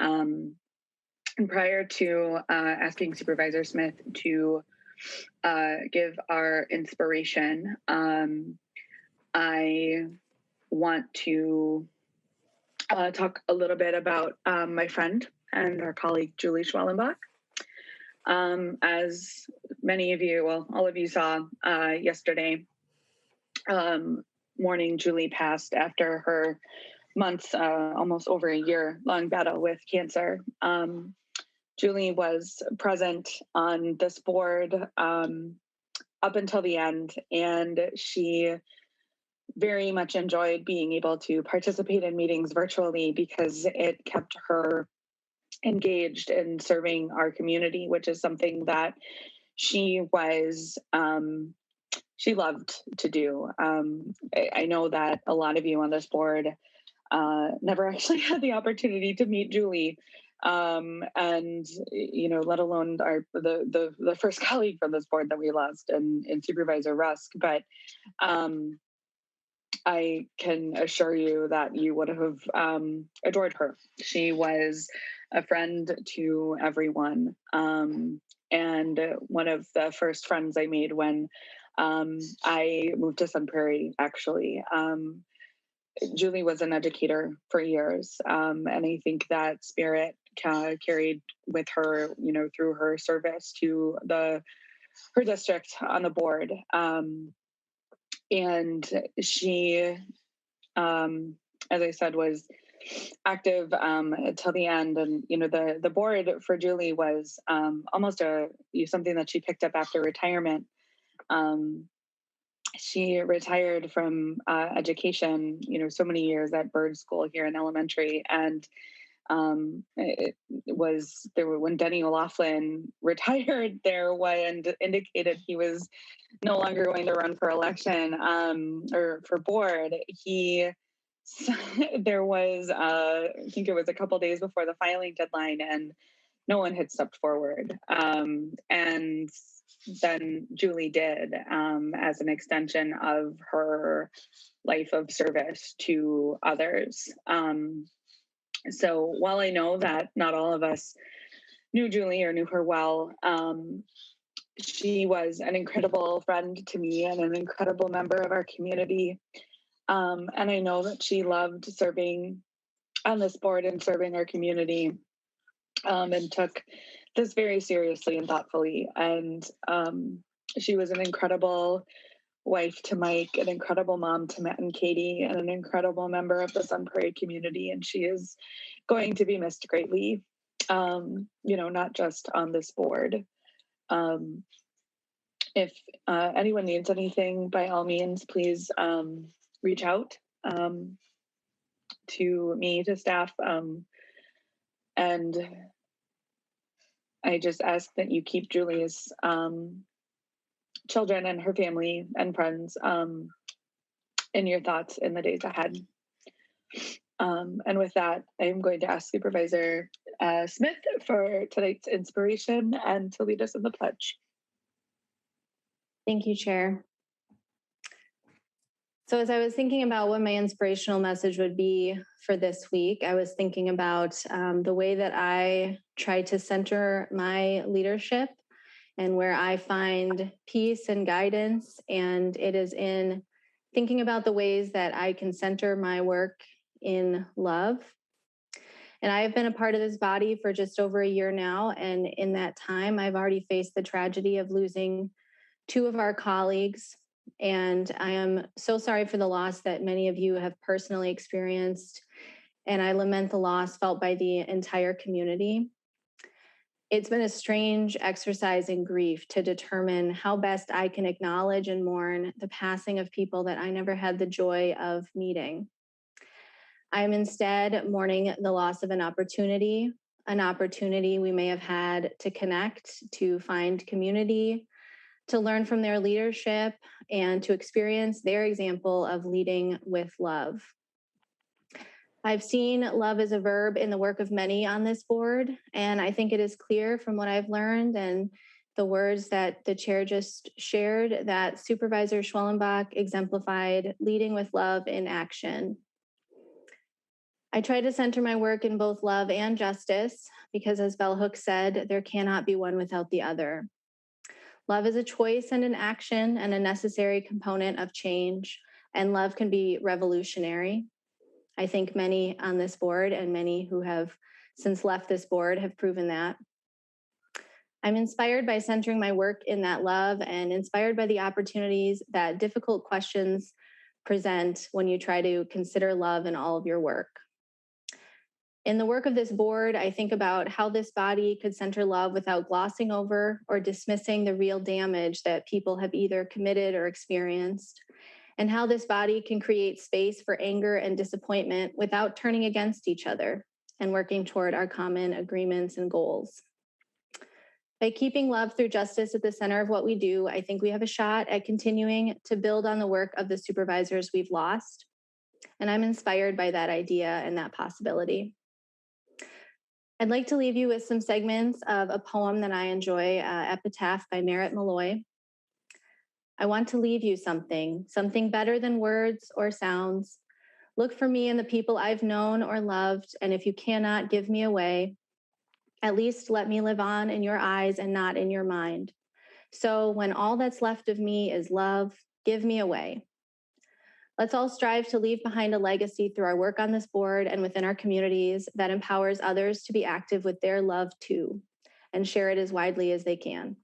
And prior to asking Supervisor Smith to give our inspiration, I want to talk a little bit about my friend and our colleague, Julie Schwellenbach. As many of you, well, all of you saw yesterday morning, Julie passed after her months, almost over a year-long battle with cancer. Julie was present on this board up until the end, and she very much enjoyed being able to participate in meetings virtually because it kept her engaged in serving our community, which is something that she was she loved to do. I know that a lot of you on this board never actually had the opportunity to meet Julie, and let alone the first colleague from this board that we lost in Supervisor Rusk. But I can assure you that you would have adored her. She was a friend to everyone, and one of the first friends I made when I moved to Sun Prairie, actually. Julie was an educator for years, and I think that spirit carried with her, through her service to her district on the board. And she, as I said, was active till the end. And the board for Julie was almost something that she picked up after retirement. She retired from education, so many years at Bird School here in elementary, and it was when Denny O'Loughlin retired there and indicated he was no longer going to run for election or for board. There was I think it was a couple days before the filing deadline, and no one had stepped forward, and then Julie did, as an extension of her life of service to others. So while I know that not all of us knew Julie or knew her well, she was an incredible friend to me and an incredible member of our community. And I know that she loved serving on this board and serving our community, and took this very seriously and thoughtfully. And she was an incredible wife to Mike, an incredible mom to Matt and Katie, and an incredible member of the Sun Prairie community. And she is going to be missed greatly, not just on this board. If anyone needs anything, by all means, please reach out to me, to staff. And I just ask that you keep Julie's children and her family and friends in your thoughts in the days ahead. And with that, I'm going to ask Supervisor Smith for tonight's inspiration and to lead us in the pledge. Thank you, Chair. So as I was thinking about what my inspirational message would be for this week, I was thinking about the way that I try to center my leadership and where I find peace and guidance. And it is in thinking about the ways that I can center my work in love. And I have been a part of this body for just over a year now. And in that time, I've already faced the tragedy of losing two of our colleagues. And I am so sorry for the loss that many of you have personally experienced. And I lament the loss felt by the entire community. It's been a strange exercise in grief to determine how best I can acknowledge and mourn the passing of people that I never had the joy of meeting. I am instead mourning the loss of an opportunity we may have had to connect, to find community, to learn from their leadership, and to experience their example of leading with love. I've seen love as a verb in the work of many on this board, and I think it is clear from what I've learned and the words that the chair just shared that Supervisor Schwellenbach exemplified leading with love in action. I try to center my work in both love and justice because, as Bell Hooks said, there cannot be one without the other. Love is a choice and an action and a necessary component of change, and love can be revolutionary. I think many on this board and many who have since left this board have proven that. I'm inspired by centering my work in that love and inspired by the opportunities that difficult questions present when you try to consider love in all of your work. In the work of this board, I think about how this body could center love without glossing over or dismissing the real damage that people have either committed or experienced, and how this body can create space for anger and disappointment without turning against each other and working toward our common agreements and goals. By keeping love through justice at the center of what we do, I think we have a shot at continuing to build on the work of the supervisors we've lost. And I'm inspired by that idea and that possibility. I'd like to leave you with some segments of a poem that I enjoy, Epitaph by Merritt Malloy. I want to leave you something better than words or sounds. Look for me in the people I've known or loved, and if you cannot give me away, at least let me live on in your eyes and not in your mind. So when all that's left of me is love, give me away. Let's all strive to leave behind a legacy through our work on this board and within our communities that empowers others to be active with their love too, and share it as widely as they can.